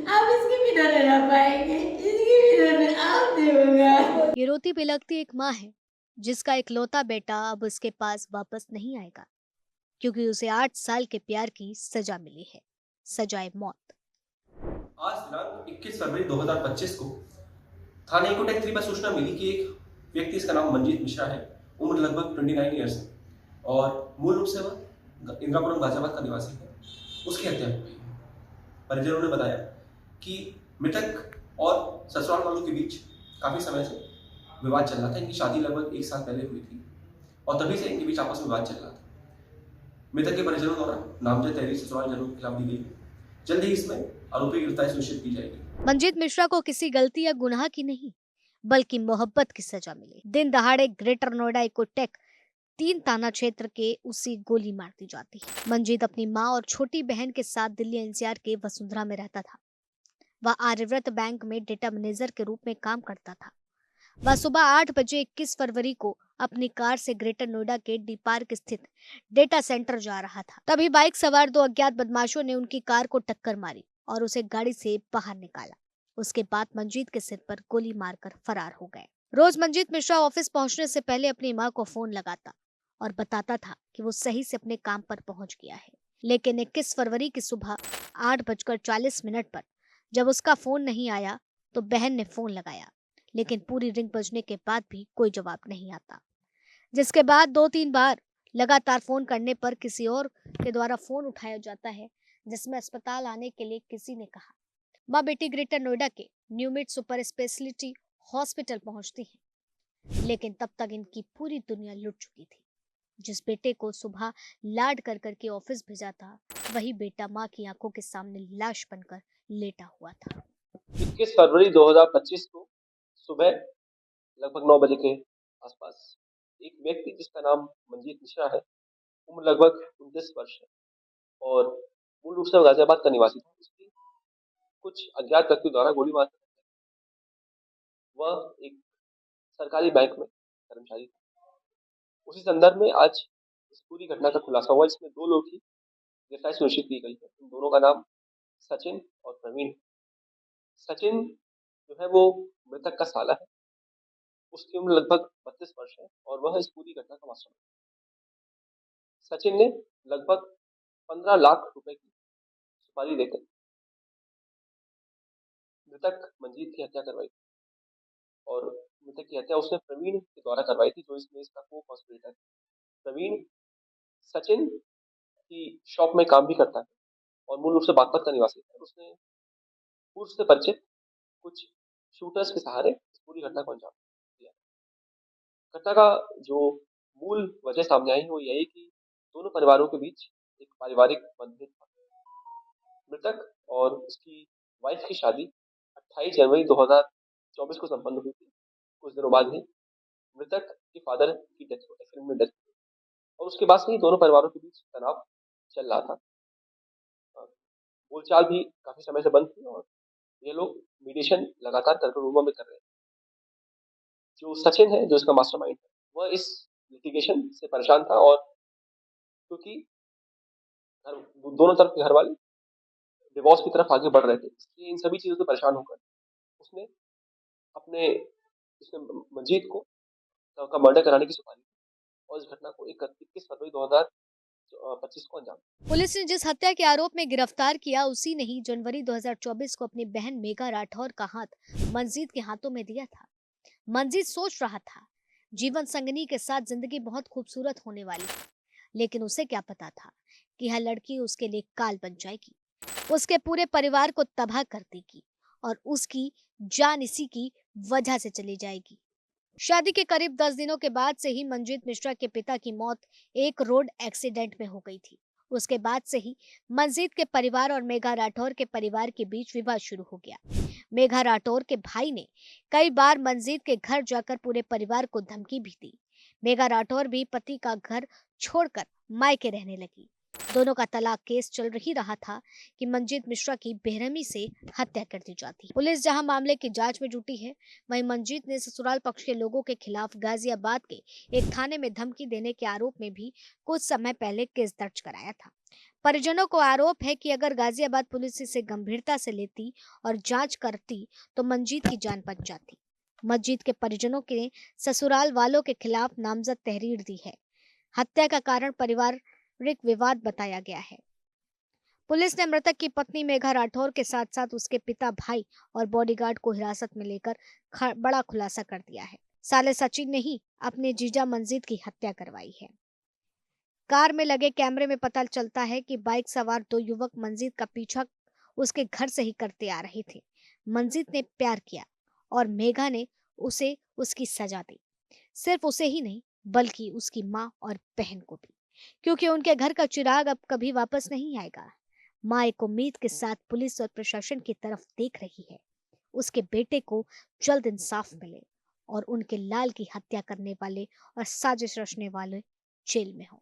आप इसके बिना नहीं रह पाएंगे, इसके बिना नहीं आप नहीं होगा। ये रोती बिलखती एक माँ है जिसका इकलौता बेटा अब उसके पास वापस नहीं आएगा, क्योंकि उसे 8 साल के प्यार की सजा मिली है, सजाए मौत। आज दिनांक 21 फरवरी 2025 को थाने इको टेक 3 पर सूचना मिली कि एक व्यक्ति, इसका नाम मंजीत मिश्रा है, उम्र लगभग 29 ईयर्स है और मूल रूप से वह इंदिरापुरम गाजियाबाद का निवासी है, उसकी हत्या हो गई है। परिजनों ने बताया कि मृतक और ससुराल वालों के बीच काफी समय से विवाद चल रहा था। इनकी शादी लगभग 1 साल पहले हुई थी और तभी से इनके बीच आपस में विवाद चल रहा था। मृतक के परिजनों द्वारा नामजद तहरीर ससुराल जनों के खिलाफ दी गई है। जल्द ही इसमें आरोपी की गिरफ्तारी सुनिश्चित की जाएगी। मंजीत मिश्रा को किसी गलती या गुनाह की नहीं, बल्कि मोहब्बत की सजा मिली। दिन दहाड़े ग्रेटर नोएडा इकोटेक 3 थाना क्षेत्र के उसी गोली मार दी जाती है। मंजीत अपनी माँ और छोटी बहन के साथ दिल्ली एनसीआर के वसुंधरा में रहता था। वह आर्यव्रत बैंक में डेटा मैनेजर के रूप में काम करता था। वह सुबह 8 बजे 21 फरवरी को अपनी कार से ग्रेटर नोएडा के डी पार्क स्थित डेटा सेंटर जा रहा था। तभी बाइक सवार 2 अज्ञात बदमाशों ने उनकी कार को टक्कर मारी और उसे गाड़ी से बाहर निकाला। उसके बाद मंजीत के सिर पर गोली मारकर फरार हो गए। रोज मंजीत मिश्रा ऑफिस पहुंचने से पहले अपनी मां को फोन लगाता और बताता था कि वो सही से अपने काम पर पहुंच गया है। लेकिन 21 फरवरी की सुबह 8:40 पर जब उसका फोन नहीं आया तो बहन ने फोन लगाया, लेकिन पूरी रिंग बजने के बाद भी कोई जवाब नहीं आता। जिसके बाद 2-3 बार लगातार फोन करने पर किसी और के द्वारा फोन उठाया जाता है, जिसमें अस्पताल आने के लिए किसी ने कहा। माँ बेटी ग्रेटर नोएडा के न्यूमिड सुपर स्पेशलिटी हॉस्पिटल पहुंचती हैं, लेकिन तब तक इनकी पूरी दुनिया लुट चुकी थी। जिस बेटे को सुबह लाड कर करके ऑफिस भेजा था, वही बेटा माँ की आंखों के सामने लाश बनकर लेटा हुआ था। 21 फरवरी 2025 को सुबह लगभग 9 बजे के आसपास एक व्यक्ति जिसका नाम मंजीत मिश्रा है, उम्र लगभग 29 वर्ष है और मूल रूप से गाजियाबाद का निवासी था। उसकी कुछ अज्ञात व्यक्ति द्वारा गोली मार, वह एक सरकारी बैंक में कर्मचारी था। उसी संदर्भ में आज इस पूरी घटना का खुलासा हुआ, जिसमें 2 लोग की गिरफ्तारी सुनिश्चित की गई है। इन दोनों का नाम सचिन और प्रवीण है। सचिन जो है वो मृतक का साला है। उसकी उम्र लगभग 32 वर्ष है और वह इस पूरी घटना का मास्टरमाइंड है। सचिन ने लगभग 15 लाख रुपए की सुपारी देकर मृतक मंजीत की हत्या करवाई थी और मृतक की हत्या उसने प्रवीण के द्वारा करवाई थी, जो इसमें इसका को कॉन्स्पिरेटर है। प्रवीण सचिन की शॉप में काम भी करता है और मूल रूप से बागपत का निवासी है। उसने पूर्व से परिचित कुछ शूटर्स के सहारे इस पूरी घटना को अंजाम दिया। घटना का जो मूल वजह सामने आई है वो यही कि दोनों परिवारों के बीच एक पारिवारिक मतभेद था। मृतक और उसकी वाइफ की शादी 28 जनवरी 2024 को संपन्न हुई थी। कुछ दिनों बाद ही मृतक के फादर की एक्सीडेंट में डेथ हुई और उसके बाद से ही दोनों परिवारों के बीच तनाव चल रहा था। बोलचाल भी काफी समय से बंद थी और ये लोग मीडिएशन लगातार कंट्रोल रूमों में कर रहे हैं। जो सचिन है, जो इसका मास्टरमाइंड है, वह इस लिटिगेशन से परेशान था और क्योंकि दोनों तरफ के घर वाले डिवोर्स की तरफ आगे बढ़ रहे थे, इसलिए इन सभी चीजों से परेशान होकर उसने अपने उसने मंजीत को का मर्डर कराने की सुपारी दी और इस घटना को 21 फरवरी 2025 को अंजाम दिया। पुलिस ने जिस हत्या के आरोप में गिरफ्तार किया, उसी ने ही जनवरी 2024 को अपनी बहन मेघा राठौर का हाथ मंजीत के हाथों में दिया था। मंजीत सोच रहा था जीवन संगनी के साथ जिंदगी बहुत खूबसूरत होने वाली है, लेकिन उसे क्या पता था कि यह लड़की उसके लिए काल बन जाएगी, उसके पूरे परिवार को तबाह कर देगी और उसकी जान इसी की वजह से चली जाएगी। शादी के करीब 10 दिनों के बाद से ही मंजीत मिश्रा के पिता की मौत एक रोड एक्सीडेंट में हो गई थी। उसके बाद से ही मंजीत के परिवार और मेघा राठौर के परिवार के बीच विवाद शुरू हो गया। मेघा राठौर के भाई ने कई बार मंजीत के घर जाकर पूरे परिवार को धमकी भी दी। मेघा राठौर भी पति का घर छोड़कर मायके रहने लगी। दोनों का तलाक केस चल ही रहा था कि मंजीत मिश्रा की बेरहमी से हत्या कर दी जाती। पुलिस जहां मामले की जांच में जुटी है, वहीं मंजीत ने ससुराल पक्ष के लोगों के खिलाफ गाजियाबाद के एक थाने में धमकी देने के आरोप में भी कुछ समय पहले केस दर्ज कराया था। परिजनों को आरोप है कि अगर गाजियाबाद पुलिस इसे गंभीरता से लेती और जांच करती तो मंजीत की जान बच जाती। मंजीत के परिजनों के ससुराल वालों के खिलाफ नामजद तहरीर दी है। हत्या का कारण पारिवारिक विवाद बताया गया है। पुलिस ने मृतक की पत्नी मेघा राठौर के साथ साथ उसके पिता, भाई और बॉडीगार्ड को हिरासत में लेकर बड़ा खुलासा कर दिया है। साले सचिन ने ही अपने जीजा मंजीत की हत्या करवाई है। कार में लगे कैमरे में पता चलता है कि बाइक सवार दो युवक मंजीत का पीछा उसके घर से ही करते आ रहे थे। मंजीत ने प्यार किया और मेघा ने उसे उसकी सजा दी। सिर्फ उसे ही नहीं बल्कि उसकी माँ और बहन को भी, क्योंकि उनके घर का चिराग अब कभी वापस नहीं आएगा। माँ एक उम्मीद के साथ पुलिस और प्रशासन की तरफ देख रही है। उसके बेटे को जल्द इंसाफ मिले और उनके लाल की हत्या करने वाले और साजिश रचने वाले जेल में हों।